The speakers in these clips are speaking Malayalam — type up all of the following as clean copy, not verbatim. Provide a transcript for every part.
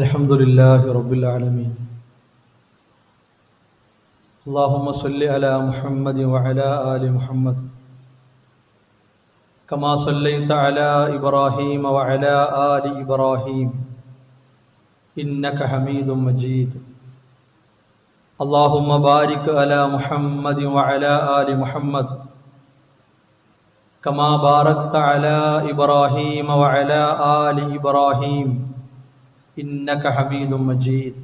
الحمد لله رب العالمين. اللهم صل على محمد وعلى آل محمد كما صليت على إبراهيم وعلى آل إبراهيم إنك حميد مجيد. اللهم بارك على محمد وعلى آل محمد كما باركت على إبراهيم وعلى آل إبراهيم إنك حميد مجيد.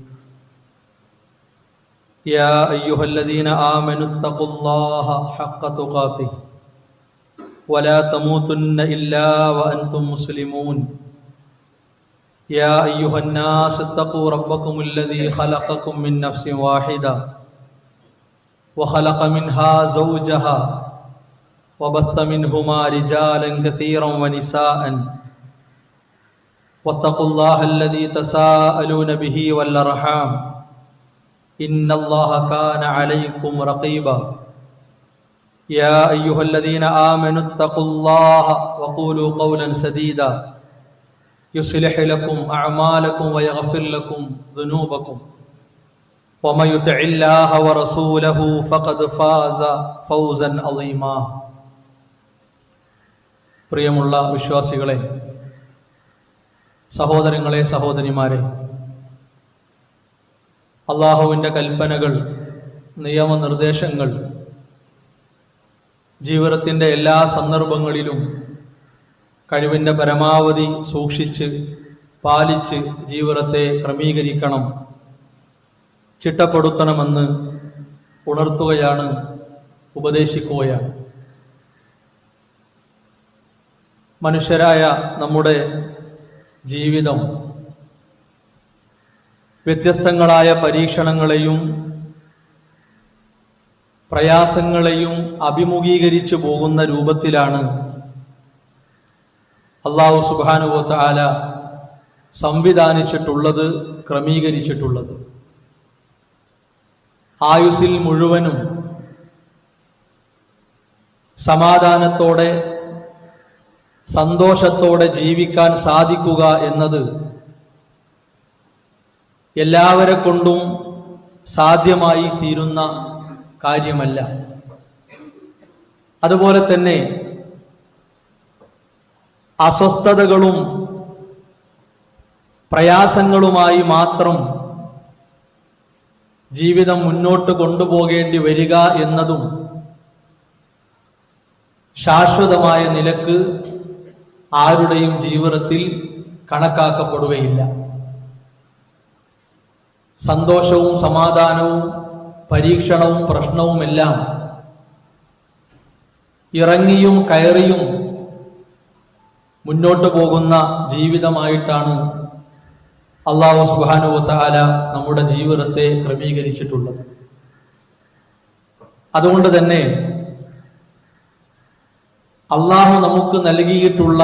يا أيها الذين آمنوا اتقوا الله حق تقاته ولا تموتن إلا وأنتم مسلمون. يا أيها الناس اتقوا ربكم الذي خلقكم من نفس واحدة وخلق منها زوجها وبث منهما رجالا كثيرا ونساء واتقوا الله الذي تساءلون به والأرحام إن الله كان عليكم رقيبا. يا أيها الذين آمنوا اتقوا الله وقولوا قولا سديدا يصلح لكم أعمالكم ويغفر لكم ذنوبكم ومن يطع الله ورسوله فقد فاز فوزا عظيما. പ്രിയമുള്ള വിശ്വാസികളെ, സഹോദരങ്ങളെ, സഹോദരിമാരെ, അള്ളാഹുവിൻ്റെ കൽപ്പനകൾ, നിയമനിർദ്ദേശങ്ങൾ ജീവിതത്തിൻ്റെ എല്ലാ സന്ദർഭങ്ങളിലും കഴിവിൻ്റെ പരമാവധി സൂക്ഷിച്ച് പാലിച്ച് ജീവിതത്തെ ക്രമീകരിക്കണം, ചിട്ടപ്പെടുത്തണമെന്ന് ഉണർത്തുകയാണ്, ഉപദേശിക്കുകയാണ്. മനുഷ്യരായ നമ്മുടെ ജീവിതം വ്യത്യസ്തങ്ങളായ പരീക്ഷണങ്ങളെയും പ്രയാസങ്ങളെയും അഭിമുഖീകരിച്ചു പോകുന്ന രൂപത്തിലാണ് അല്ലാഹു സുബ്ഹാനഹു വ തആല സംവിധാനിച്ചിട്ടുള്ളത്, ക്രമീകരിച്ചിട്ടുള്ളത്. ആയുസ്സിൽ മുഴുവനും സമാധാനത്തോടെ സന്തോഷത്തോടെ ജീവിക്കാൻ സാധിക്കുക എന്നത് എല്ലാവരെ കൊണ്ടും സാധ്യമായി തീരുന്ന കാര്യമല്ല. അതുപോലെ തന്നെ അസ്വസ്ഥതകളും പ്രയാസങ്ങളുമായി മാത്രം ജീവിതം മുന്നോട്ട് കൊണ്ടുപോകേണ്ടി വരിക എന്നതും ശാശ്വതമായ നിലക്ക് ആരുടെയും ജീവിതത്തിൽ കണക്കാക്കപ്പെടുകയില്ല. സന്തോഷവും സമാധാനവും പരീക്ഷണവും പ്രശ്നവുമെല്ലാം ഇറങ്ങിയും കയറിയും മുന്നോട്ട് പോകുന്ന ജീവിതമായിട്ടാണ് അല്ലാഹു സുബ്ഹാനഹു വ തആല നമ്മുടെ ജീവിതത്തെ ക്രമീകരിച്ചിട്ടുള്ളത്. അതുകൊണ്ട് തന്നെ അല്ലാഹു നമുക്ക് നൽകിയിട്ടുള്ള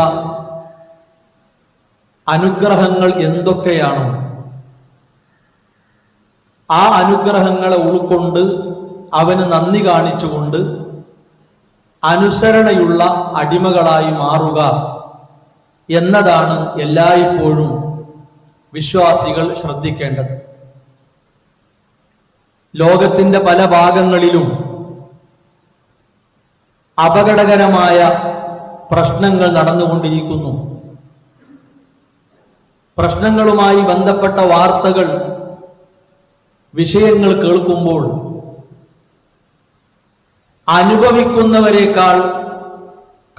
അനുഗ്രഹങ്ങൾ എന്തൊക്കെയാണോ ആ അനുഗ്രഹങ്ങളെ ഉൾക്കൊണ്ട് അവന് നന്ദി കാണിച്ചുകൊണ്ട് അനുസരണയുള്ള അടിമകളായി മാറുക എന്നതാണ് എല്ലായ്പ്പോഴും വിശ്വാസികൾ ശ്രദ്ധിക്കേണ്ടത്. ലോകത്തിന്റെ പല ഭാഗങ്ങളിലും അപകടകരമായ പ്രശ്നങ്ങൾ നടന്നുകൊണ്ടിരിക്കുന്നു. പ്രശ്നങ്ങളുമായി ബന്ധപ്പെട്ട വാർത്തകൾ, വിഷയങ്ങൾ കേൾക്കുമ്പോൾ അനുഭവിക്കുന്നവരെക്കാൾ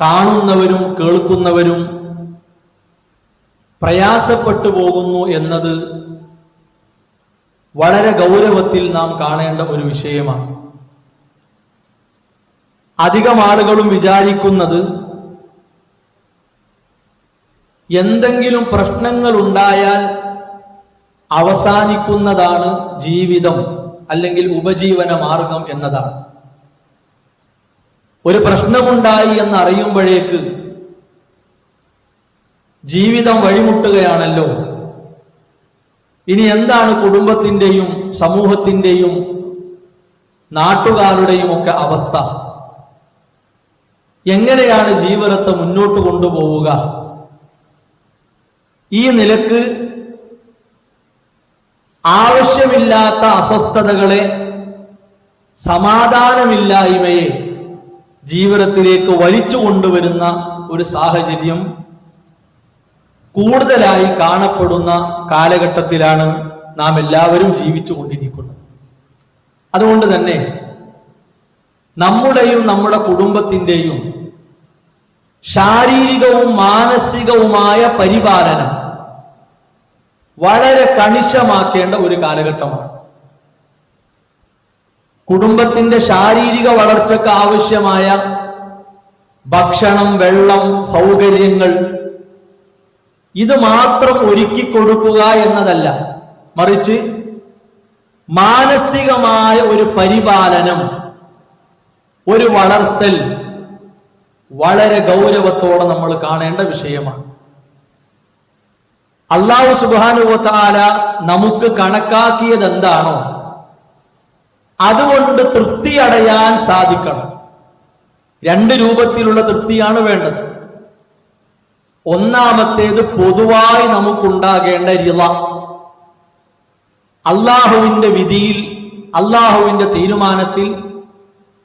കാണുന്നവരും കേൾക്കുന്നവരും പ്രയാസപ്പെട്ടു പോകുന്നു എന്നത് വളരെ ഗൗരവത്തിൽ നാം കാണേണ്ട ഒരു വിഷയമാണ്. അധികം ആളുകളും വിചാരിക്കുന്നത് എന്തെങ്കിലും പ്രശ്നങ്ങൾ ഉണ്ടായാൽ അവസാനിക്കുന്നതാണ് ജീവിതം അല്ലെങ്കിൽ ഉപജീവന മാർഗം എന്നതാണ്. ഒരു പ്രശ്നമുണ്ടായി എന്നറിയുമ്പോഴേക്ക് ജീവിതം വഴിമുട്ടുകയാണല്ലോ. ഇനി എന്താണ് കുടുംബത്തിൻ്റെയും സമൂഹത്തിൻ്റെയും നാട്ടുകാരുടെയും ഒക്കെ അവസ്ഥ? എങ്ങനെയാണ് ജീവിതത്തെ മുന്നോട്ട് കൊണ്ടുപോവുക? ഈ നിലക്ക് ആവശ്യമില്ലാത്ത അസ്വസ്ഥതകളെ, സമാധാനമില്ലായ്മയെ ജീവിതത്തിലേക്ക് വലിച്ചു കൊണ്ടുവരുന്ന ഒരു സാഹചര്യം കൂടുതലായി കാണപ്പെടുന്ന കാലഘട്ടത്തിലാണ് നാം എല്ലാവരും ജീവിച്ചു കൊണ്ടിരിക്കുന്നത്. അതുകൊണ്ട് തന്നെ നമ്മുടെയും നമ്മുടെ കുടുംബത്തിൻ്റെയും ശാരീരികവും മാനസികവുമായ പരിപാലനം വളരെ കണിശമാക്കേണ്ട ഒരു കാലഘട്ടമാണ്. കുടുംബത്തിന്റെ ശാരീരിക വളർച്ചയ്ക്ക് ആവശ്യമായ ഭക്ഷണം, വെള്ളം, സൗകര്യങ്ങൾ ഇത് മാത്രം ഒരുക്കി കൊടുക്കുക എന്നതല്ല, മറിച്ച് മാനസികമായ ഒരു പരിപാലനം, ഒരു വളർത്തൽ വളരെ ഗൗരവത്തോടെ നമ്മൾ കാണേണ്ട വിഷയമാണ്. അല്ലാഹു സുബ്ഹാനഹു വ തആല നമുക്ക് കണക്കാക്കിയത് എന്താണോ അതുകൊണ്ട് തൃപ്തി അടയാൻ സാധിക്കണം. രണ്ട് രൂപത്തിലുള്ള തൃപ്തിയാണ് വേണ്ടത്. ഒന്നാമത്തേത് പൊതുവായി നമുക്കുണ്ടാകേണ്ട റിള. അള്ളാഹുവിന്റെ വിധിയിൽ, അള്ളാഹുവിന്റെ തീരുമാനത്തിൽ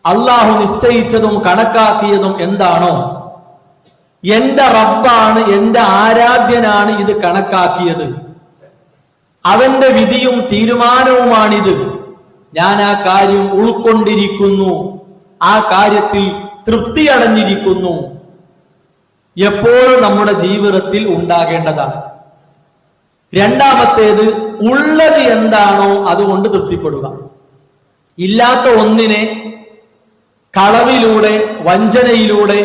അള്ളാഹു നിശ്ചയിച്ചതും കണക്കാക്കിയതും എന്താണോ, എന്റെ റബ്ബാണ്, എന്റെ ആരാധ്യനാണ് ഇത് കണക്കാക്കിയത്, അവന്റെ വിധിയും തീരുമാനവുമാണിത്, ഞാൻ ആ കാര്യം ഉൾക്കൊണ്ടിരിക്കുന്നു, ആ കാര്യത്തിൽ തൃപ്തി അടഞ്ഞിരിക്കുന്നു, എപ്പോഴും നമ്മുടെ ജീവിതത്തിൽ ഉണ്ടാകേണ്ടതാണ്. രണ്ടാമത്തേത് ഉള്ളത് എന്താണോ അതുകൊണ്ട് തൃപ്തിപ്പെടുക. ഇല്ലാത്ത ഒന്നിനെ കളവിലൂടെ, വഞ്ചനയിലൂടെ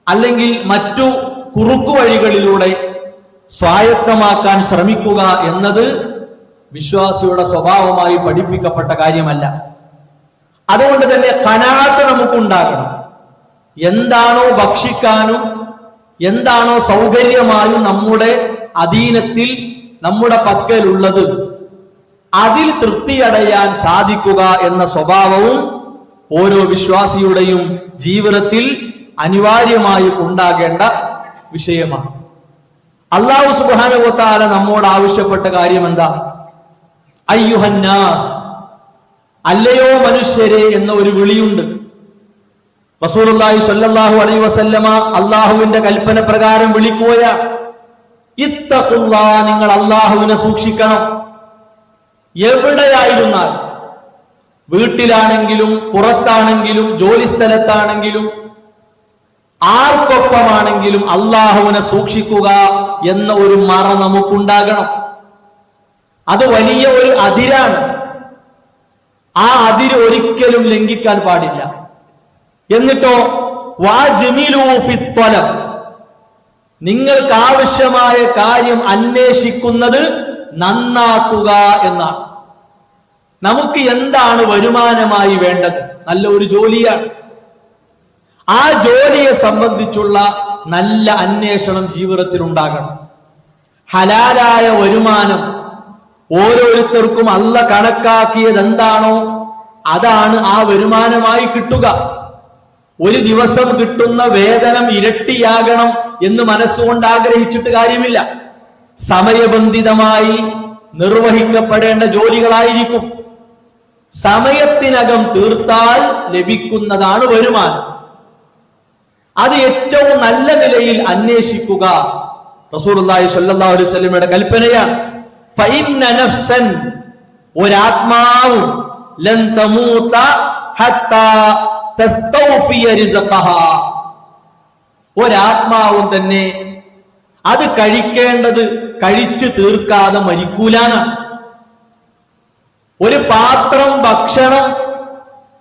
അല്ലെങ്കിൽ മറ്റു കുറുക്കു വഴികളിലൂടെ സ്വായത്തമാക്കാൻ ശ്രമിക്കുക എന്നത് വിശ്വാസിയുടെ സ്വഭാവമായി പഠിപ്പിക്കപ്പെട്ട കാര്യമല്ല. അതുകൊണ്ട് തന്നെ ഖനാഅത്ത് നമുക്കുണ്ടാകണം. എന്താണോ ഭക്ഷിക്കാനും എന്താണോ സൗകര്യമായും നമ്മുടെ അധീനത്തിൽ, നമ്മുടെ പക്കലുള്ളത്, അതിൽ തൃപ്തിയടയാൻ സാധിക്കുക എന്ന സ്വഭാവവും ഓരോ വിശ്വാസിയുടെയും ജീവിതത്തിൽ അനിവാര്യമായി ഉണ്ടാകേണ്ട വിഷയമാണ്. അല്ലാഹു സുബ്ഹാനഹു വ തആല നമ്മോട് ആവശ്യപ്പെട്ട കാര്യം എന്താ? അയ്യുഹന്നാസ്, അല്ലയോ മനുഷ്യരെ എന്ന ഒരു വിളിയുണ്ട്. റസൂലുള്ളാഹി സ്വല്ലല്ലാഹു അലൈഹി വസല്ലമ അല്ലാഹുവിന്റെ കൽപ്പന പ്രകാരം വിളിക്കുകയാണ്. ഇത്തഖുല്ലാഹ്, നിങ്ങൾ അല്ലാഹുവിനെ സൂക്ഷിക്കണം. എവിടെയായിരുന്നാൽ, വീട്ടിലാണെങ്കിലും പുറത്താണെങ്കിലും ജോലിസ്ഥലത്താണെങ്കിലും ആർക്കൊപ്പമാണെങ്കിലും അല്ലാഹുവിനെ സൂക്ഷിക്കുക എന്ന ഒരു മറ നമുക്കുണ്ടാകണം. അത് വലിയ ഒരു അതിരാണ്. ആ അതിര് ഒരിക്കലും ലംഘിക്കാൻ പാടില്ല. എന്നിട്ടോ വാജ്മിലൂ ഫിത്വലബ്, നിങ്ങൾക്ക് ആവശ്യമായ കാര്യം അന്വേഷിക്കുന്നത് നന്നാക്കുക എന്നാണ്. നമുക്ക് എന്താണ് വരുമാനമായി വേണ്ടത്? നല്ല ഒരു ജോലിയാണ്. ആ ജോലിയെ സംബന്ധിച്ചുള്ള നല്ല അന്വേഷണം ജീവിതത്തിൽ ഉണ്ടാകണം. ഹലാലായ വരുമാനം ഓരോരുത്തർക്കും അല്ലാഹ് കണക്കാക്കിയത് എന്താണോ അതാണ് ആ വരുമാനമായി കിട്ടുക. ഒരു ദിവസം കിട്ടുന്ന വേതനം ഇരട്ടിയാകണം എന്ന് മനസ്സുകൊണ്ട് ആഗ്രഹിച്ചിട്ട് കാര്യമില്ല. സമയബന്ധിതമായി നിർവഹിക്കപ്പെടേണ്ട ജോലികളായിരിക്കും. സമയത്തിനകം തീർത്താൽ ലഭിക്കുന്നതാണ് വരുമാനം. അത് ഏറ്റവും നല്ല നിലയിൽ അന്വേഷിക്കുക റസൂലുള്ളാഹി സ്വല്ലല്ലാഹു അലൈഹി വസല്ലമയുടെ കൽപ്പനയാണ്. ഫഇന്ന നഫ്സൻ, ഒരാത്മാവും ലൻ തമൂത ഹത്താ തസ്തൗഫിയ റിസ്ഖഹാ, ഒരാത്മാവും തന്നെ അത് കഴിക്കേണ്ടത് കഴിച്ചു തീർക്കാതെ മരിക്കൂലാണ്. ഒരു പാത്രം ഭക്ഷണം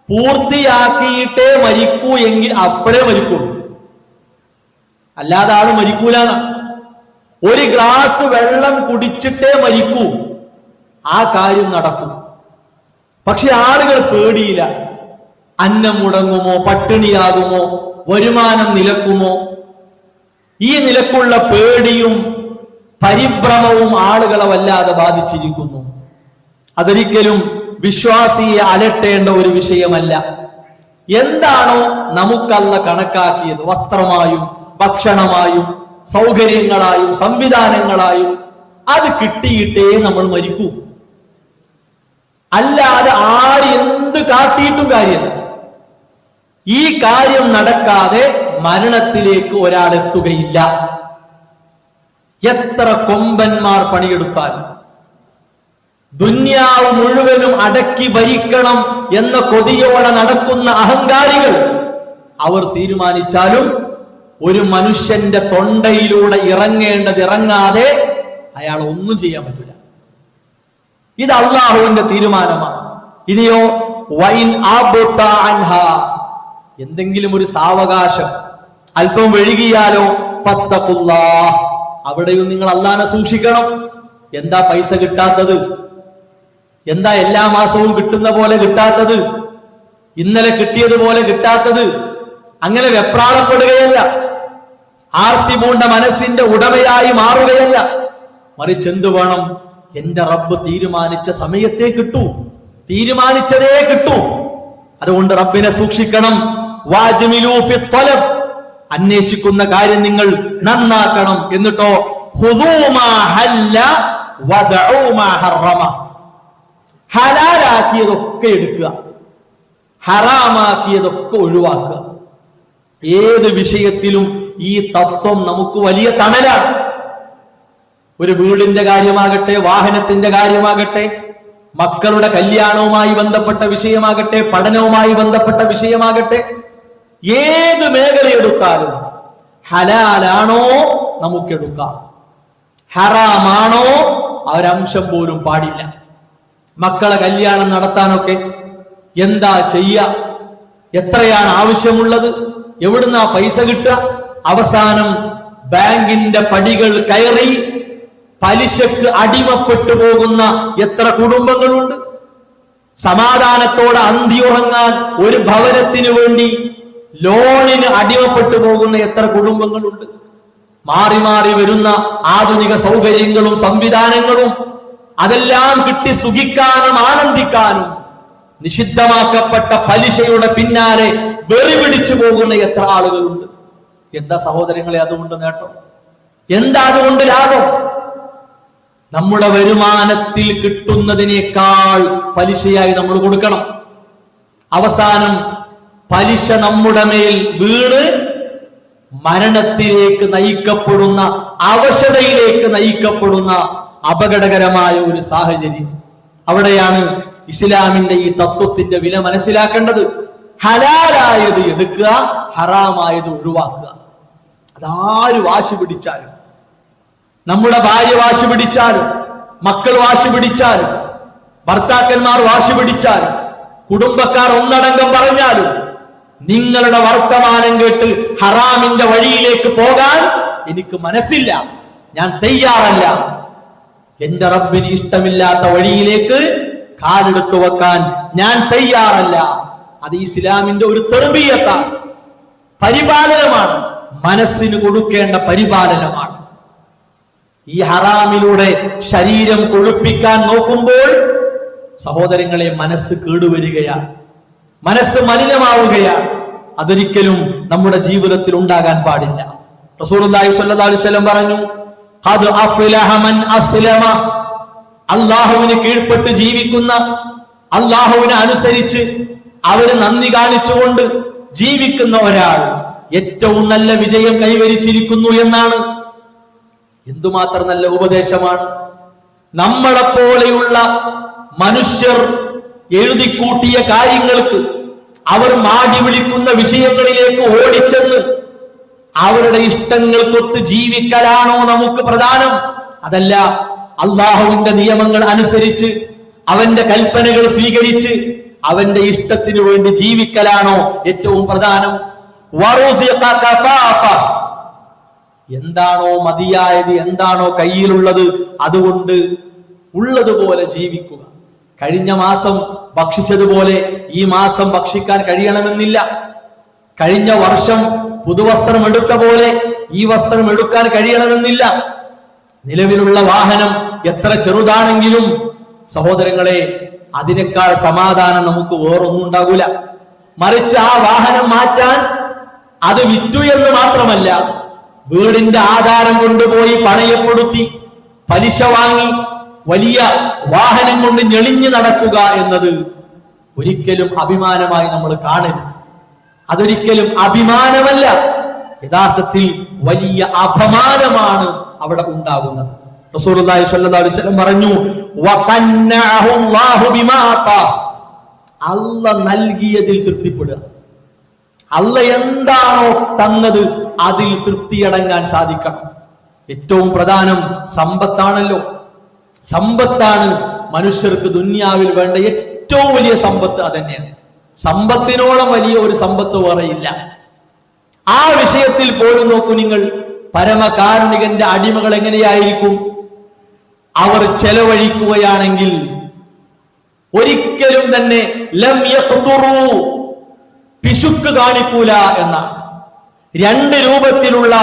പൂർത്തിയാക്കിയിട്ടേ മരിക്കൂ എങ്കിൽ അപ്പോഴേ മരിക്കുള്ളൂ, അല്ലാതെ ആള് മരിക്കൂലാണ്. ഒരു ഗ്ലാസ് വെള്ളം കുടിച്ചിട്ടേ മരിക്കൂ, ആ കാര്യം നടക്കും. പക്ഷെ ആളുകൾ പേടിയില്ല. അന്നം മുടങ്ങുമോ, പട്ടിണിയാകുമോ, വരുമാനം നിലക്കുമോ, ഈ നിലക്കുള്ള പേടിയും പരിഭ്രമവും ആളുകളെ വല്ലാതെ ബാധിച്ചിരിക്കുന്നു. അതൊരിക്കലും വിശ്വാസിയെ അലട്ടേണ്ട ഒരു വിഷയമല്ല. എന്താണോ നമുക്കല്ല കണക്കാക്കിയത്, വസ്ത്രമായും ഭക്ഷണമായും സൗകര്യങ്ങളായും സംവിധാനങ്ങളായും, അത് കിട്ടിയിട്ടേ നമ്മൾ മരിക്കൂ. അല്ലാതെ ആര് എന്ത് കാട്ടിയിട്ടും കാര്യമില്ല. ഈ കാര്യം നടക്കാതെ മരണത്തിലേക്ക് ഒരാൾ എത്തുകയില്ല. എത്ര കൊമ്പന്മാർ പണിയെടുത്താലും ദുന്യാവ് മുഴുവനും അടക്കി ഭരിക്കണം എന്ന കൊതിയോടെ നടക്കുന്ന അഹങ്കാരികൾ അവർ തീരുമാനിച്ചാലും ഒരു മനുഷ്യന്റെ തൊണ്ടയിലൂടെ ഇറങ്ങേണ്ടത് ഇറങ്ങാതെ അയാൾ ഒന്നും ചെയ്യാൻ പറ്റില്ല. ഇത് അല്ലാഹുവിന്റെ തീരുമാനമാണ്. ഇനിയോ വൈൻ അൻഹ, എന്തെങ്കിലും ഒരു സാവകാശം അല്പം വൈകിയാലോ ഫത്തഖുല്ലാഹ്, അവിടെയും നിങ്ങൾ അല്ലാഹനെ സൂക്ഷിക്കണം. എന്താ പൈസ കിട്ടാത്തത്? എന്താ എല്ലാ മാസവും കിട്ടുന്ന പോലെ കിട്ടാത്തത്? ഇന്നലെ കിട്ടിയതുപോലെ കിട്ടാത്തത്? അങ്ങനെ വെപ്രാളപ്പെടുകയല്ല, ആർത്തി പൂണ്ട മനസ്സിന്റെ ഉടമയായി മാറുകയല്ല. മറിച്ച് എന്തു വേണം? എന്റെ റബ്ബ് തീരുമാനിച്ച സമയത്തേ കിട്ടൂ, തീരുമാനിച്ചതേ കിട്ടൂ. അതുകൊണ്ട് റബ്ബിനെ സൂക്ഷിക്കണം. വാജ്മിലൂ ഫി ത്വലബ്, അന്വേഷിക്കുന്ന കാര്യം നിങ്ങൾ നന്നാക്കണം. എന്നിട്ടോ ഖുദൂ മാ ഹല്ല വദഉ മാ ഹറമ, ഹലാലാക്കിയതൊക്കെ എടുക്കുക, ഹറാമാക്കിയതൊക്കെ ഒഴിവാക്കുക. ഏത് വിഷയത്തിലും ഈ തത്വം നമുക്ക് വലിയ തണലാണ്. ഒരു വീടിന്റെ കാര്യമാകട്ടെ, വാഹനത്തിന്റെ കാര്യമാകട്ടെ, മക്കളുടെ കല്യാണവുമായി ബന്ധപ്പെട്ട വിഷയമാകട്ടെ, പഠനവുമായി ബന്ധപ്പെട്ട വിഷയമാകട്ടെ, ഏത് മേഖലയെടുത്താലും ഹലാലാണോ നമുക്കെടുക്കാം, ഹറാമാണോ ഒരംശം പോലും പാടില്ല. മക്കളെ കല്യാണം നടത്താനൊക്കെ എന്താ ചെയ്യ, എത്രയാണ് ആവശ്യമുള്ളത്, എവിടുന്നാ പൈസ കിട്ടുക? അവസാനം ബാങ്കിന്റെ പടികൾ കയറി പലിശക്ക് അടിമപ്പെട്ടു പോകുന്ന എത്ര കുടുംബങ്ങളുണ്ട്? സമാധാനത്തോടെ അന്തിയുറങ്ങാൻ ഒരു ഭവനത്തിന് വേണ്ടി ലോണിന് അടിമപ്പെട്ടു പോകുന്ന എത്ര കുടുംബങ്ങളുണ്ട്? മാറി മാറി വരുന്ന ആധുനിക സൗകര്യങ്ങളും സംവിധാനങ്ങളും അതെല്ലാം കിട്ടി സുഖിക്കാനും ആനന്ദിക്കാനും നിഷിദ്ധമാക്കപ്പെട്ട പലിശയുടെ പിന്നാലെ വെറി പിടിച്ചു പോകുന്ന എത്ര ആളുകളുണ്ട്? എന്താ സഹോദരങ്ങളെ അതുകൊണ്ട് നേട്ടം? എന്താ അതുകൊണ്ട് ലാഭം? നമ്മുടെ വരുമാനത്തിൽ കിട്ടുന്നതിനേക്കാൾ പലിശയായി നമ്മൾ കൊടുക്കണം. അവസാനം പലിശ നമ്മുടെ മേൽ വീണ് മരണത്തിലേക്ക് നയിക്കപ്പെടുന്ന, അവശതയിലേക്ക് നയിക്കപ്പെടുന്ന അപകടകരമായ ഒരു സാഹചര്യം. അവിടെയാണ് ഇസ്ലാമിന്റെ ഈ തത്വത്തിന്റെ വില മനസ്സിലാക്കേണ്ടത്. ഹലാലായത് എടുക്കുക, ഹറാമായത് ഒഴിവാക്കുക. അതാര് വാശി പിടിച്ചാലും, നമ്മുടെ ഭാര്യ വാശി പിടിച്ചാലും, മക്കൾ വാശി പിടിച്ചാലും, ഭർത്താക്കന്മാർ വാശി പിടിച്ചാലും, കുടുംബക്കാർ ഒന്നടങ്കം പറഞ്ഞാലും, നിങ്ങളുടെ വർത്തമാനം കേട്ട് ഹറാമിന്റെ വഴിയിലേക്ക് പോകാൻ എനിക്ക് മനസ്സില്ല, ഞാൻ തയ്യാറല്ല. എന്റെ റബ്ബിന് ഇഷ്ടമില്ലാത്ത വഴിയിലേക്ക് കാലെടുത്തു വെക്കാൻ ഞാൻ തയ്യാറല്ല. അത് ഇസ്ലാമിന്റെ ഒരു തർബിയത്താണ്, പരിപാലനമാണ്, മനസ്സിന് കൊടുക്കേണ്ട പരിപാലനമാണ്. ഈ ഹറാമിലൂടെ ശരീരം കൊഴുപ്പിക്കാൻ നോക്കുമ്പോൾ സഹോദരങ്ങളെ മനസ്സ് കേടുവരികയാണ്, മനസ്സ് മലിനമാവുകയാണ്. അതൊരിക്കലും നമ്മുടെ ജീവിതത്തിൽ ഉണ്ടാകാൻ പാടില്ല. റസൂലുള്ളാഹി സ്വല്ലല്ലാഹു അലൈഹി വസല്ലം പറഞ്ഞു, ഖദ് അഫ്ലഹ മൻ അസ്ലമ, അല്ലാഹുവിന് കീഴ്പ്പെട്ട് ജീവിക്കുന്ന, അല്ലാഹുവിനെ അനുസരിച്ച് അവന് നന്ദി കാണിച്ചുകൊണ്ട് ജീവിക്കുന്ന ഒരാൾ ഏറ്റവും നല്ല വിജയം കൈവരിച്ചിരിക്കുന്നു എന്നാണ്. എന്തുമാത്രം നല്ല ഉപദേശമാണ്! നമ്മളെപ്പോലെയുള്ള മനുഷ്യർ എഴുതിക്കൂട്ടിയ കാര്യങ്ങൾക്ക്, അവർ മാടി വിളിക്കുന്ന വിഷയങ്ങളിലേക്ക് ഓടിച്ചെന്ന് അവരുടെ ഇഷ്ടങ്ങൾക്കൊത്ത് ജീവിക്കലാണോ നമുക്ക് പ്രധാനം? അതല്ല, അള്ളാഹുവിന്റെ നിയമങ്ങൾ അനുസരിച്ച് അവന്റെ കൽപ്പനകൾ സ്വീകരിച്ച് അവന്റെ ഇഷ്ടത്തിനു വേണ്ടി ജീവിക്കലാണോ ഏറ്റവും പ്രധാനം? എന്താണോ മതിയായത്, എന്താണോ കയ്യിലുള്ളത്, അതുകൊണ്ട് ഉള്ളതുപോലെ ജീവിക്കുക. കഴിഞ്ഞ മാസം ഭക്ഷിച്ചതുപോലെ ഈ മാസം ഭക്ഷിക്കാൻ കഴിയണമെന്നില്ല. കഴിഞ്ഞ വർഷം പുതുവസ്ത്രം എടുത്ത പോലെ ഈ വസ്ത്രം എടുക്കാൻ കഴിയണമെന്നില്ല. നിലവിലുള്ള വാഹനം എത്ര ചെറുതാണെങ്കിലും സഹോദരങ്ങളെ, അതിനേക്കാൾ സമാധാനം നമുക്ക് വേറൊന്നും ഉണ്ടാകൂല. മറിച്ച് ആ വാഹനം മാറ്റാൻ, അത് വിറ്റു എന്ന് മാത്രമല്ല, വീടിന്റെ ആധാരം കൊണ്ടുപോയി പണയപ്പെടുത്തി പലിശ വാങ്ങി വലിയ വാഹനം കൊണ്ട് ഞെളിഞ്ഞു നടക്കുക എന്നത് ഒരിക്കലും അഭിമാനമായി നമ്മൾ കാണരുത്. അതൊരിക്കലും അഭിമാനമല്ല, യഥാർത്ഥത്തിൽ വലിയ അപമാനമാണ് അവിടെ ഉണ്ടാകുന്നത്. റസൂലുള്ളാഹി സ്വല്ലല്ലാഹു അലൈഹി വസല്ലം പറഞ്ഞു, വഖന്നഅഹു അല്ലാഹു ബിമാ അതാ, അല്ലാഹ് നൽകിയതിൽ തൃപ്തിപ്പെടുക. അല്ലാഹ് എന്താണോ തന്നത് അതിൽ തൃപ്തിയടങ്ങാൻ സാധിക്കണം. ഏറ്റവും പ്രധാനം സമ്പത്താണല്ലോ. സമ്പത്താണ് മനുഷ്യർക്ക് ദുനിയാവിൽ വേണ്ട ഏറ്റവും വലിയ സമ്പത്ത്. അതന്നെയാണ്. സമ്പത്തിനോളം വലിയ ഒരു സമ്പത്ത് വേറെയില്ല. ആ വിഷയത്തിൽ പോലും നോക്കൂ നിങ്ങൾ, പരമകാരുണികന്റെ അടിമകൾ എങ്ങനെയായിരിക്കും? അവർ ചെലവഴിക്കുകയാണെങ്കിൽ ഒരിക്കലും തന്നെ ലം യഖ്തുറു, പിശുക്ക് കാണിക്കൂല എന്നാണ്. രണ്ട് രൂപത്തിലുള്ള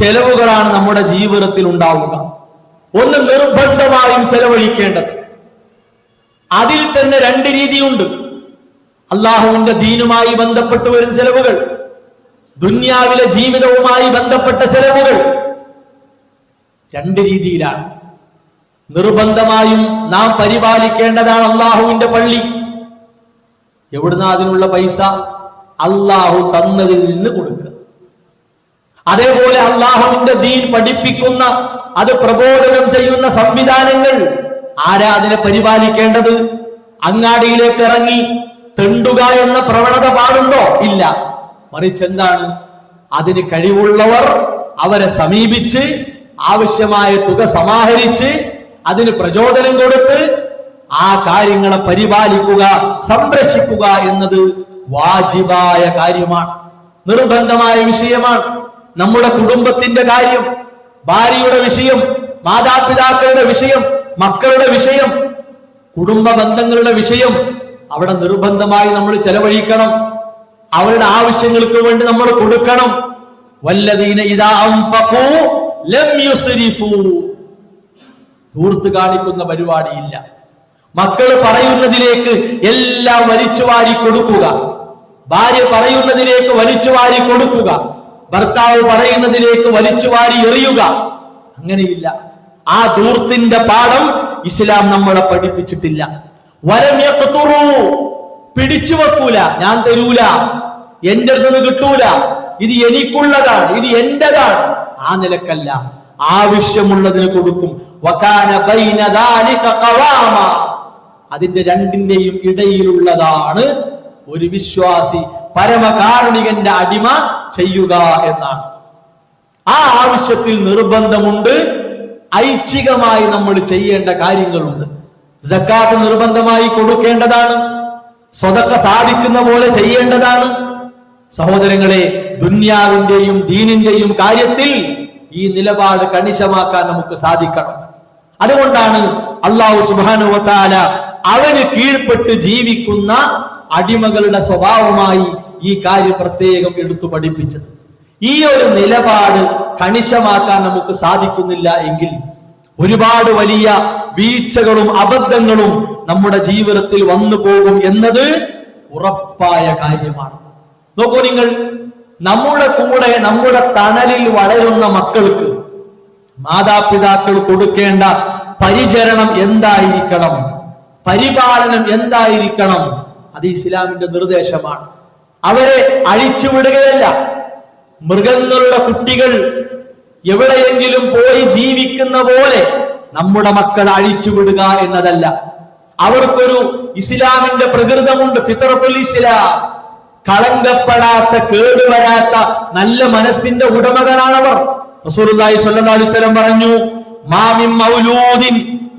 ചെലവുകളാണ് നമ്മുടെ ജീവിതത്തിൽ ഉണ്ടാവുക. ഒന്ന് നിർബന്ധമായും ചെലവഴിക്കേണ്ടത്. അതിൽ തന്നെ രണ്ട് രീതിയുണ്ട്. അള്ളാഹുവിന്റെ ദീനുമായി ബന്ധപ്പെട്ട് വരുന്ന ചെലവുകൾ, ദുന്യാവിലെ ജീവിതവുമായി ബന്ധപ്പെട്ട ചെലവുകൾ രണ്ട് രീതിയിലാണ്. നിർബന്ധമായും നാം പരിപാലിക്കേണ്ടതാണ് അള്ളാഹുവിന്റെ പള്ളി. എവിടുന്ന അതിനുള്ള പൈസ? അള്ളാഹു തന്നതിൽ നിന്ന് കൊടുക്കുക. അതേപോലെ അള്ളാഹുവിന്റെ ദീൻ പഠിപ്പിക്കുന്ന, അത് പ്രബോധനം ചെയ്യുന്ന സംവിധാനങ്ങൾ, ആരാ അതിനെ പരിപാലിക്കേണ്ടത്? അങ്ങാടിയിലേക്ക് ഇറങ്ങി തെണ്ടുക എന്ന പ്രവണത പാടുണ്ടോ? ഇല്ല. മറിച്ച് എന്താണ്? അതിന് കഴിവുള്ളവർ അവരെ സമീപിച്ച് ആവശ്യമായ തുക സമാഹരിച്ച് അതിന് പ്രചോദനം കൊടുത്ത് ആ കാര്യങ്ങളെ പരിപാലിക്കുക, സംരക്ഷിക്കുക എന്നത് വാജിബായ കാര്യമാണ്, നിർബന്ധമായ വിഷയമാണ്. നമ്മുടെ കുടുംബത്തിന്റെ കാര്യം, ഭാര്യയുടെ വിഷയം, മാതാപിതാക്കളുടെ വിഷയം, മക്കളുടെ വിഷയം, കുടുംബ ബന്ധങ്ങളുടെ വിഷയം, അവിടെ നിർബന്ധമായി നമ്മൾ ചെലവഴിക്കണം. അവരുടെ ആവശ്യങ്ങൾക്ക് വേണ്ടി നമ്മൾ കൊടുക്കണം. വല്ലദീന ഇദാ അൻഫഖൂ ലം യുസ്രിഫൂ, ധൂർത്ത് കാണിക്കുന്ന പരിപാടിയില്ല. മക്കൾ പറയുന്നതിലേക്ക് എല്ലാം വലിച്ചുവാരി കൊടുക്കുക, ഭാര്യ പറയുന്നതിലേക്ക് വലിച്ചുവാരി കൊടുക്കുക, ഭർത്താവ് പറയുന്നതിലേക്ക് വലിച്ചുവാരി എറിയുക, അങ്ങനെയില്ല. ആ ധൂർത്തിന്റെ പാഠം ഇസ്ലാം നമ്മളെ പഠിപ്പിച്ചിട്ടില്ല. വലം യഖ്തുറൂ, പിടിച്ചു വെക്കൂല, ഞാൻ തരൂല, എന്റെ അടുത്ത് കിട്ടൂല, ഇത് എനിക്കുള്ളതാണ്, ഇത് എന്റേതാണ്, ആ നിലക്കല്ല. ആവശ്യമുള്ളതിന് കൊടുക്കും. വകാന ബൈന ദാലിക ഖവാമ, അതിന്റെ രണ്ടിന്റെയും ഇടയിലുള്ളതാണ് ഒരു വിശ്വാസി, പരമകാരുണികന്റെ അടിമ ചെയ്യുക എന്നാണ്. ആ ആവശ്യത്തിൽ നിർബന്ധമുണ്ട്, ഐച്ഛികമായി നമ്മൾ ചെയ്യേണ്ട കാര്യങ്ങളുണ്ട്. സക്കാത്ത് നിർബന്ധമായി കൊടുക്കേണ്ടതാണ്, സ്വതക്ക സാധിക്കുന്ന പോലെ ചെയ്യേണ്ടതാണ്. സഹോദരങ്ങളെ, ദുന്യാവിന്റെയും ദീനിന്റെയും കാര്യത്തിൽ ഈ നിലപാട് കണിശമാക്കാൻ നമുക്ക് സാധിക്കണം. അതുകൊണ്ടാണ് അല്ലാഹു സുബ്ഹാനഹു വ തആല അവന് കീഴ്പ്പെട്ട് ജീവിക്കുന്ന അടിമകളുടെ സ്വഭാവമായി ഈ കാര്യം പ്രത്യേകം എടുത്തു പഠിപ്പിച്ചത്. ഈ ഒരു നിലപാട് കണിശമാക്കാൻ നമുക്ക് സാധിക്കുന്നില്ല എങ്കിൽ ഒരുപാട് വലിയ വീഴ്ചകളും അബദ്ധങ്ങളും നമ്മുടെ ജീവിതത്തിൽ വന്നു പോകും എന്നത് ഉറപ്പായ കാര്യമാണ്. നോക്കൂ നിങ്ങൾ, നമ്മുടെ കൂടെ നമ്മുടെ തണലിൽ വളരുന്ന മക്കൾക്ക് മാതാപിതാക്കൾ കൊടുക്കേണ്ട പരിചരണം എന്തായിരിക്കണം, പരിപാലനം എന്തായിരിക്കണം, അത് ഇസ്ലാമിന്റെ നിർദ്ദേശമാണ്. അവരെ അഴിച്ചുവിടുകയല്ല. മൃഗങ്ങളുടെ കുട്ടികൾ എവിടെയെങ്കിലും പോയി ജീവിക്കുന്ന പോലെ നമ്മുടെ മക്കളെ അഴിച്ചുവിടുക എന്നതല്ല. അവർക്കൊരു ഇസ്ലാമിന്റെ പ്രകൃതമുണ്ട്, ഫിത്രത്തുൽ ഇസ്ലാം. കളങ്കപ്പെടാത്ത, കേടുവരാത്ത നല്ല മനസ്സിന്റെ ഉടമകളാണവർ. റസൂലുള്ളാഹി സ്വല്ലല്ലാഹു അലൈഹി വസല്ലം പറഞ്ഞു, മാ മിൻ മൗലൂദിൻ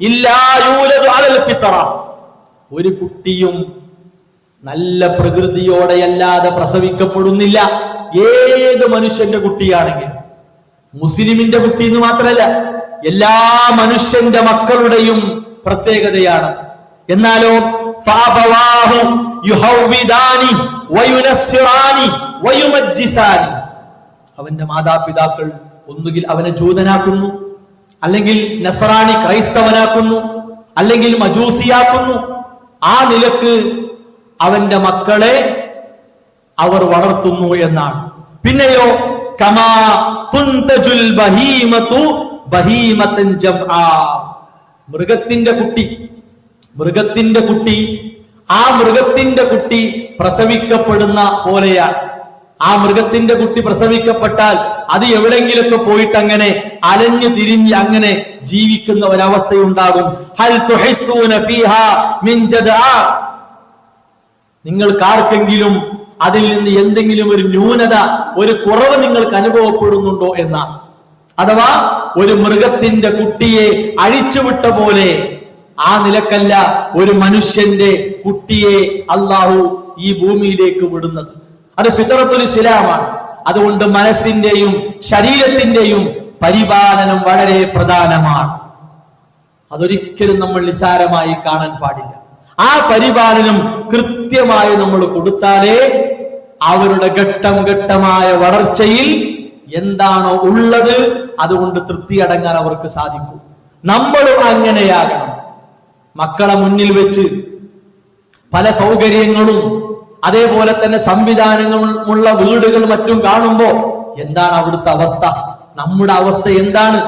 ഇല്ലാ യൂലദു അലൽ ഫിത്ര, ഒരു കുട്ടിയും നല്ല പ്രകൃതിയോടെയല്ലാതെ പ്രസവിക്കപ്പെടുന്നില്ല. ഏത് മനുഷ്യന്റെ കുട്ടിയാണെങ്കിലും, മുസ്ലിമിന്റെ കുട്ടി എന്ന് മാത്രമല്ല, എല്ലാ മനുഷ്യന്റെ മക്കളുടെയും പ്രത്യേകതയാണ്. എന്നാലോ ഫഅബവാഹു യുഹവ്വിദാനി വയുനസ്സിറാനി വയുമജ്ജിസാനി, അവന്റെ മാതാപിതാക്കൾ ഒന്നുകിൽ അവനെ ജൂതനാക്കുന്നു, അല്ലെങ്കിൽ നസ്രാനി ക്രൈസ്തവനാക്കുന്നു, അല്ലെങ്കിൽ മജൂസിയാക്കുന്നു. ആ നിലക്ക് അവന്റെ മക്കളെ അവർ വളർത്തുന്നു എന്നാണ്. പിന്നെയോ കമാ തുൻതജുൽ ബഹീമതു ബഹീമതൻ ജംആ, മൃഗത്തിന്റെ കുട്ടി ആ മൃഗത്തിന്റെ കുട്ടി പ്രസവിക്കപ്പെടുന്ന പോലെയാണ്. ആ മൃഗത്തിന്റെ കുട്ടി പ്രസവിക്കപ്പെട്ടാൽ അത് എവിടെങ്കിലൊക്കെ പോയിട്ട് അങ്ങനെ അലഞ്ഞു തിരിഞ്ഞ് അങ്ങനെ ജീവിക്കുന്ന ഒരവസ്ഥയുണ്ടാകും. ഹൽ തുഹിസ്സൂന ഫീഹാ മിൻ ജദ്ആ, നിങ്ങൾക്ക് ആർക്കെങ്കിലും അതിൽ നിന്ന് എന്തെങ്കിലും ഒരു ന്യൂനത, ഒരു കുറവ് നിങ്ങൾക്ക് അനുഭവപ്പെടുന്നുണ്ടോ എന്നാണ്. അഥവാ ഒരു മൃഗത്തിന്റെ കുട്ടിയെ അഴിച്ചുവിട്ട പോലെ ആ നിലക്കല്ല ഒരു മനുഷ്യന്റെ കുട്ടിയെ അള്ളാഹു ഈ ഭൂമിയിലേക്ക് വിടുന്നത്. അത് ഫിത്രത്തുൽ ഇസ്ലാമാണ്. അതുകൊണ്ട് മനസ്സിന്റെയും ശരീരത്തിന്റെയും പരിപാലനം വളരെ പ്രധാനമാണ്. അതൊരിക്കലും നമ്മൾ നിസ്സാരമായി കാണാൻ പാടില്ല. ആ പരിപാലനം കൃത്യമായി നമ്മൾ കൊടുത്താലേ അവരുടെ ഘട്ടം ഘട്ടമായ വളർച്ചയിൽ എന്താണോ ഉള്ളത് അതുകൊണ്ട് തൃപ്തി അടങ്ങാൻ അവർക്ക് സാധിക്കും. നമ്മളും അങ്ങനെയാകണം. മക്കളെ മുന്നിൽ വെച്ച് പല സൗകര്യങ്ങളും അതേപോലെ തന്നെ സംവിധാനങ്ങളുള്ള വീടുകൾ മറ്റും കാണുമ്പോ എന്താണ് അവിടുത്തെ അവസ്ഥ, നമ്മുടെ അവസ്ഥ എന്താണ്?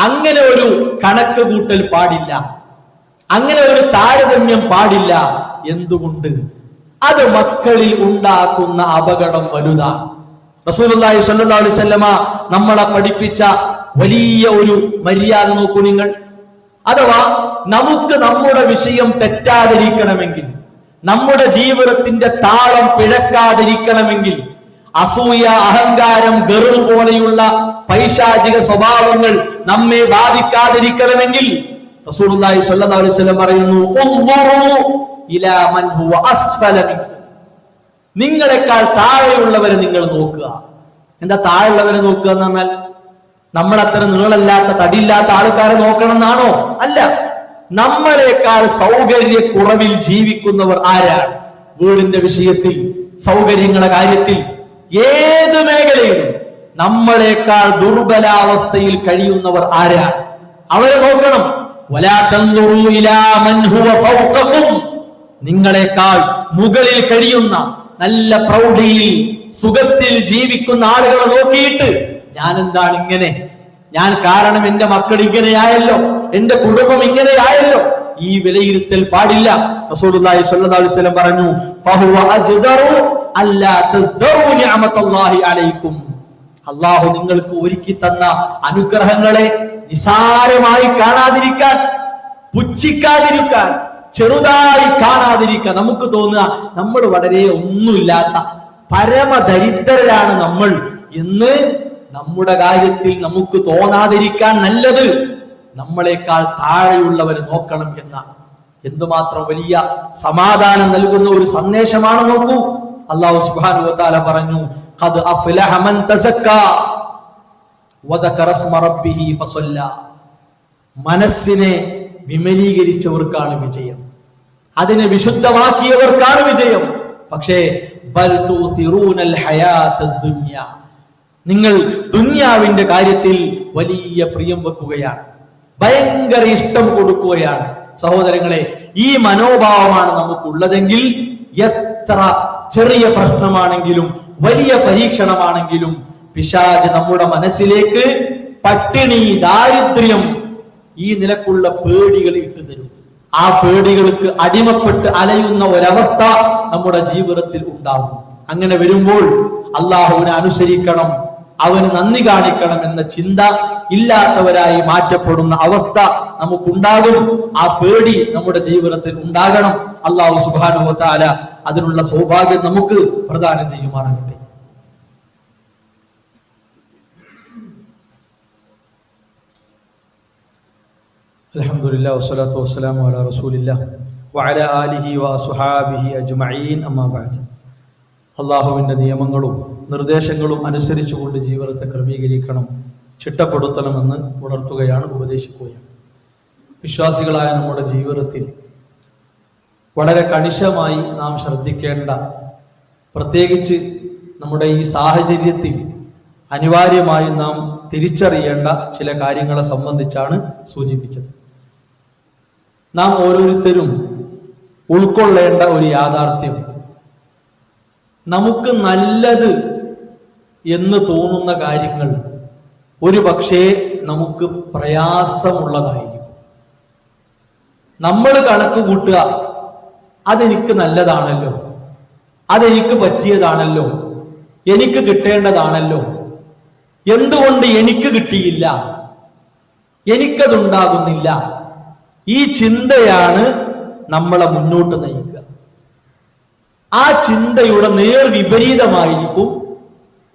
അങ്ങനെ ഒരു കണക്ക് കൂട്ടൽ പാടില്ല, അങ്ങനെ ഒരു താരതമ്യം പാടില്ല. എന്തുകൊണ്ട്? അത് മക്കളിൽ ഉണ്ടാക്കുന്ന അപകടം വലുതാണ്. റസൂലുള്ളാഹി സ്വല്ലല്ലാഹു അലൈഹി വസല്ലമ നമ്മളെ പഠിപ്പിച്ച വലിയ ഒരു മര്യാദ നോക്കൂ നിങ്ങൾ. അഥവാ നമുക്ക് നമ്മുടെ വിഷയം തെറ്റാതിരിക്കണമെങ്കിൽ, നമ്മുടെ ജീവിതത്തിന്റെ താളം പിഴക്കാതിരിക്കണമെങ്കിൽ, അസൂയ, അഹങ്കാരം, ഗർവ് പോലെയുള്ള പൈശാചിക സ്വഭാവങ്ങൾ നമ്മെ ബാധിക്കാതിരിക്കണമെങ്കിൽ റസൂലുള്ളാഹി സ്വല്ലല്ലാഹു അലൈഹി വസല്ലം പറയുന്നു, ഉൻദുറു ഇലാ മൻ ഹുവ അസ്ഫല മിൻകും, നിങ്ങളെക്കാൾ താഴെയുള്ളവരെ നിങ്ങൾ നോക്കുക. എന്താ താഴെയുള്ളവരെ നോക്കുക എന്ന് പറഞ്ഞാൽ നമ്മളത്ര നീളല്ലാത്ത തടിയില്ലാത്ത ആൾക്കാരെ നോക്കണം എന്നാണോ? അല്ല, നമ്മളെക്കാൾ സൗകര്യക്കുറവിൽ ജീവിക്കുന്നവർ ആരാണ്? വീടിന്റെ വിഷയത്തിൽ, സൗകര്യങ്ങളുടെ കാര്യത്തിൽ, ഏത് മേഖലയിലും നമ്മളെക്കാൾ ദുർബലാവസ്ഥയിൽ കഴിയുന്നവർ ആരാണ്? അവരെ നോക്കണം. വലാ തൻദുറൂ ഇലാ മൻ ഹുവ ഫൗഖകും, നിങ്ങളെക്കാൾ മുകളിൽ കഴിയുന്ന നല്ല പ്രൗഢിയിൽ സുഖത്തിൽ ജീവിക്കുന്ന ആളുകളെ നോക്കിയിട്ട് ഞാൻ എന്താണ് ഇങ്ങനെ, ഞാൻ കാരണം എന്റെ മക്കൾ ഇങ്ങനെയായല്ലോ, എന്റെ കുടുംബം ഇങ്ങനെയായല്ലോ, ഈ വിലയിരുത്തൽ പാടില്ല. റസൂലുള്ളാഹി സ്വല്ലല്ലാഹു അലൈഹി വസല്ലം പറഞ്ഞു, ഫഹുവ അജ്ദറു അല്ലാ തസ്ദറു നിഅമത്തല്ലാഹി അലൈക്കും, അല്ലാഹു നിങ്ങൾക്ക് ഒരുക്കി തന്ന അനുഗ്രഹങ്ങളെ നിസാരമായി കാണാതിരിക്കാൻ, പുച്ഛിക്കാതിരിക്കാൻ, ചെറുതായി കാണാതിരിക്കാൻ. നമുക്ക് തോന്നുക നമ്മൾ വളരെ ഒന്നുമില്ലാത്ത പരമദരിദ്രരാണ് നമ്മൾ എന്ന് നമ്മുടെ കാര്യത്തിൽ നമുക്ക് തോന്നാതിരിക്കാൻ നല്ലത് നമ്മളെക്കാൾ താഴെയുള്ളവരെ നോക്കണം എന്നാണ്. എന്തുമാത്രം വലിയ സമാധാനം നൽകുന്ന ഒരു സന്ദേശമാണ്. നോക്കൂ, അല്ലാഹു സുബ്ഹാനഹു വ തആല പറഞ്ഞു, ഖദ് അഫ്ലഹ മൻ തസക്ക വദകറ സ്മ റബ്ബിഹി ഫസല്ല, മനസ്സിനെ വിമലീകരിച്ചവർക്കാണ് വിജയം, അതിനെ വിശുദ്ധമാക്കിയവർക്കാണ് വിജയം. പക്ഷേ ബൽ തുസിറൂനൽ ഹയാത്തദ് ദുനിയ, നിങ്ങൾ ദുനിയാവിന്റെ കാര്യത്തിൽ വലിയ പ്രിയം വെക്കുകയാണ്, ഭയങ്കര ഇഷ്ടം കൊടുക്കുകയാണ്. സഹോദരങ്ങളെ, ഈ മനോഭാവമാണ് നമുക്കുള്ളതെങ്കിൽ എത്ര ചെറിയ പ്രശ്നമാണെങ്കിലും വലിയ പരീക്ഷണമാണെങ്കിലും പിശാച് നമ്മുടെ മനസ്സിലേക്ക് പട്ടിണി, ദാരിദ്ര്യം, ഈ നിലക്കുള്ള പേടികൾ ഇട്ടു തരും. ആ പേടികൾക്ക് അടിമപ്പെട്ട് അലയുന്ന ഒരവസ്ഥ നമ്മുടെ ജീവിതത്തിൽ ഉണ്ടാകും. അങ്ങനെ വരുമ്പോൾ അള്ളാഹുവിനെ അനുസരിക്കണം, അവന് നന്ദി കാണിക്കണം എന്ന ചിന്ത ഇല്ലാത്തവരായി മാറ്റപ്പെടുന്ന അവസ്ഥ നമുക്കുണ്ടാകും. ആ പേടി നമ്മുടെ ജീവിതത്തിൽ ഉണ്ടാകണം. അല്ലാഹു സുബ്ഹാനഹു വ തആല അതിനുള്ള സൗഭാഗ്യം നമുക്ക് പ്രദാനം ചെയ്യുമാറാകട്ടെ. അൽഹംദുലില്ലാഹി വസ്സലാത്തു വസ്സലാമു അലാ റസൂലില്ലാഹി വഅലാ ആലിഹി വഅസ്ഹാബിഹി അജ്മഈൻ, അമ്മാ ബഅദ്. അള്ളാഹുവിൻ്റെ നിയമങ്ങളും നിർദ്ദേശങ്ങളും അനുസരിച്ചുകൊണ്ട് ജീവിതത്തെ ക്രമീകരിക്കണം, ചിട്ടപ്പെടുത്തണമെന്ന് ഉണർത്തുകയാണ്, ഉപദേശിക്കുകയാണ്. വിശ്വാസികളായ നമ്മുടെ ജീവിതത്തിൽ വളരെ കണിശമായി നാം ശ്രദ്ധിക്കേണ്ട, പ്രത്യേകിച്ച് നമ്മുടെ ഈ സാഹചര്യത്തിൽ അനിവാര്യമായി നാം തിരിച്ചറിയേണ്ട ചില കാര്യങ്ങളെ സംബന്ധിച്ചാണ് സൂചിപ്പിച്ചത്. നാം ഓരോരുത്തരും ഉൾക്കൊള്ളേണ്ട ഒരു യാഥാർത്ഥ്യം, നമുക്ക് നല്ലത് എന്ന് തോന്നുന്ന കാര്യങ്ങൾ ഒരു പക്ഷേ നമുക്ക് പ്രയാസമുള്ളതായിരിക്കും. നമ്മൾ കണക്ക് കൂട്ടുക, അതെനിക്ക് നല്ലതാണല്ലോ, അതെനിക്ക് പറ്റിയതാണല്ലോ, എനിക്ക് കിട്ടേണ്ടതാണല്ലോ, എന്തുകൊണ്ട് എനിക്ക് കിട്ടിയില്ല, എനിക്കതുണ്ടാകുന്നില്ല. ഈ ചിന്തയാണ് നമ്മളെ മുന്നോട്ട് നയിക്കുക. ആ ചിന്തയുടെ നേർ വിപരീതമായിരിക്കും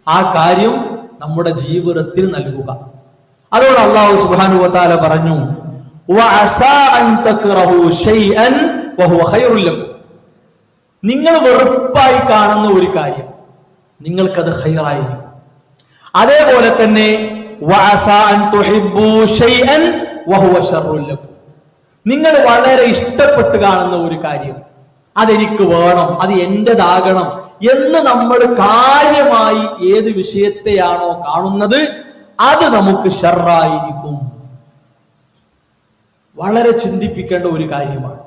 ആ കാര്യം നമ്മുടെ ജീവിതത്തിൽ നൽകുക. അതുകൊണ്ട് അല്ലാഹു സുബ്ഹാനഹു വ തആല പറഞ്ഞു, വഅസാ അൻ തക്റഹു ശൈഅൻ വഹുവ ഖൈറുൽ ലക്കും. നിങ്ങൾ വെറുപ്പായി കാണുന്ന ഒരു കാര്യം നിങ്ങൾക്കത് ഖൈറായിരിക്കും. അതേപോലെ തന്നെ വഅസാ അൻ തുഹിബ്ബു ശൈഅൻ വഹുവ ശർറുൽ ലക്കും. നിങ്ങൾ വളരെ ഇഷ്ടപ്പെട്ട് കാണുന്ന ഒരു കാര്യം, അതെനിക്ക് വേണം, അത് എന്റേതാകണം എന്ന് നമ്മൾ കാര്യമായി ഏത് വിഷയത്തെയാണോ കാണുന്നത് അത് നമുക്ക് ഷർറായിരിക്കും. വളരെ ചിന്തിപ്പിക്കേണ്ട ഒരു കാര്യമാണ്,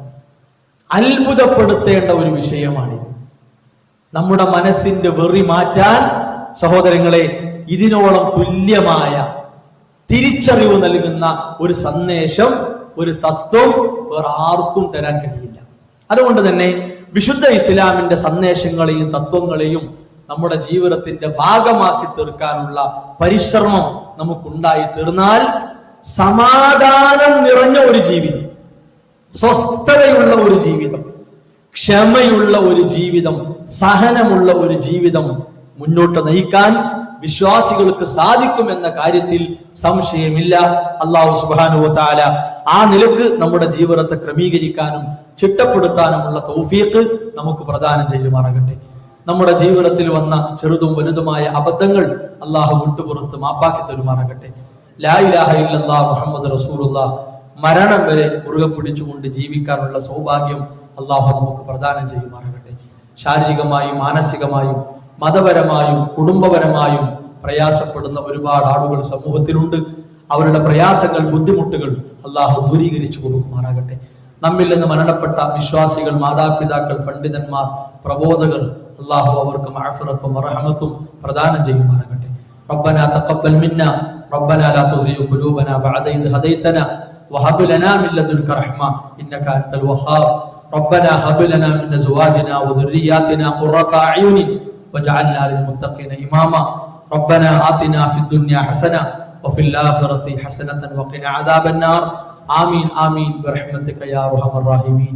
അത്ഭുതപ്പെടുത്തേണ്ട ഒരു വിഷയമാണിത്. നമ്മുടെ മനസ്സിന്റെ വെറി മാറ്റാൻ സഹോദരങ്ങളെ ഇതിനോളം തുല്യമായ തിരിച്ചറിവ് നൽകുന്ന ഒരു സന്ദേശം, ഒരു തത്വം വേറെ ആർക്കും തരാൻ കഴിയില്ല. അതുകൊണ്ട് തന്നെ വിശുദ്ധ ഇസ്ലാമിന്റെ സന്ദേശങ്ങളെയും തത്വങ്ങളെയും നമ്മുടെ ജീവിതത്തിന്റെ ഭാഗമാക്കി തീർക്കാനുള്ള പരിശ്രമം നമുക്കുണ്ടായി തീർന്നാൽ സമാധാനം നിറഞ്ഞ ഒരു ജീവിതം, സ്വസ്ഥതയുള്ള ഒരു ജീവിതം, ക്ഷമയുള്ള ഒരു ജീവിതം, സഹനമുള്ള ഒരു ജീവിതം മുന്നോട്ട് നയിക്കാൻ വിശ്വാസികൾക്ക് സാധിക്കുമെന്ന കാര്യത്തിൽ സംശയമില്ല. അല്ലാഹു സുബ്ഹാനഹു വ തആല ആ നിലക്ക് നമ്മുടെ ജീവിതത്തെ ക്രമീകരിക്കാനും ചിട്ടപ്പെടുത്താനുമുള്ള തൗഫീഖ് നമുക്ക് പ്രദാനം ചെയ്യുമാറാകട്ടെ. നമ്മുടെ ജീവിതത്തിൽ വന്ന ചെറുതും വലുതുമായ അബദ്ധങ്ങൾ അല്ലാഹു വിട്ടുപുറത്ത് മാപ്പാക്കി തരുമാറാകട്ടെ. ലാ ഇലാഹ ഇല്ലല്ലാഹ് മുഹമ്മദ് റസൂലുള്ളാഹ് മരണം വരെ മുറുകെ പിടിച്ചുകൊണ്ട് ജീവിക്കാനുള്ള സൗഭാഗ്യം അല്ലാഹു നമുക്ക് പ്രദാനം ചെയ്യുമാറാകട്ടെ. ശാരീരികമായും മാനസികമായും മതപരമായും കുടുംബപരമായും പ്രയാസപ്പെടുന്ന ഒരുപാട് ആളുകൾ സമൂഹത്തിലുണ്ട്. അവരുടെ പ്രയാസങ്ങൾ, ബുദ്ധിമുട്ടുകൾ അല്ലാഹു ദൂരീകരിച്ചു കൊടുക്കുമാറാകട്ടെ. നമ്മിൽ നിന്ന് മരണപ്പെട്ട വിശ്വാസികൾ, മാതാപിതാക്കൾ, പണ്ഡിതന്മാർ, പ്രബോധകർ അല്ലാഹു അവർക്ക് മഅഫിറത്തും റഹ്മത്തും പ്രദാനം ചെയ്യുമാറാകട്ടെ. റബ്ബനാ തഖബ്ബൽ മിന്നാ റബ്ബനാ ലാ തുസിഗ് ഖുലൂബനാ ബഅദ ഇദ് ഹദൈതനാ വഹബ് ലനാ മിൻ ലദുൻക റഹ്മ ഇന്നക അൻതൽ വഹ്ഹാബ് റബ്ബനാ ഹബ് ലനാ മിൻ അസ്വാജിനാ വദുർരിയാതിനാ ഖുറത അയുനിൻ വജഅൽനാ ലിൽമുത്തഖീന ഇമാമാ റബ്ബനാ ആതിനാ ഫിദ് ദുനിയാ ഹസന വഫിൽ ആഖിറതി ഹസനതൻ വഖിനാ അദാബൻ നാർ. ആമീൻ ആമീൻ ബിറഹ്മതിക യാ അർഹമർ റഹീമീൻ.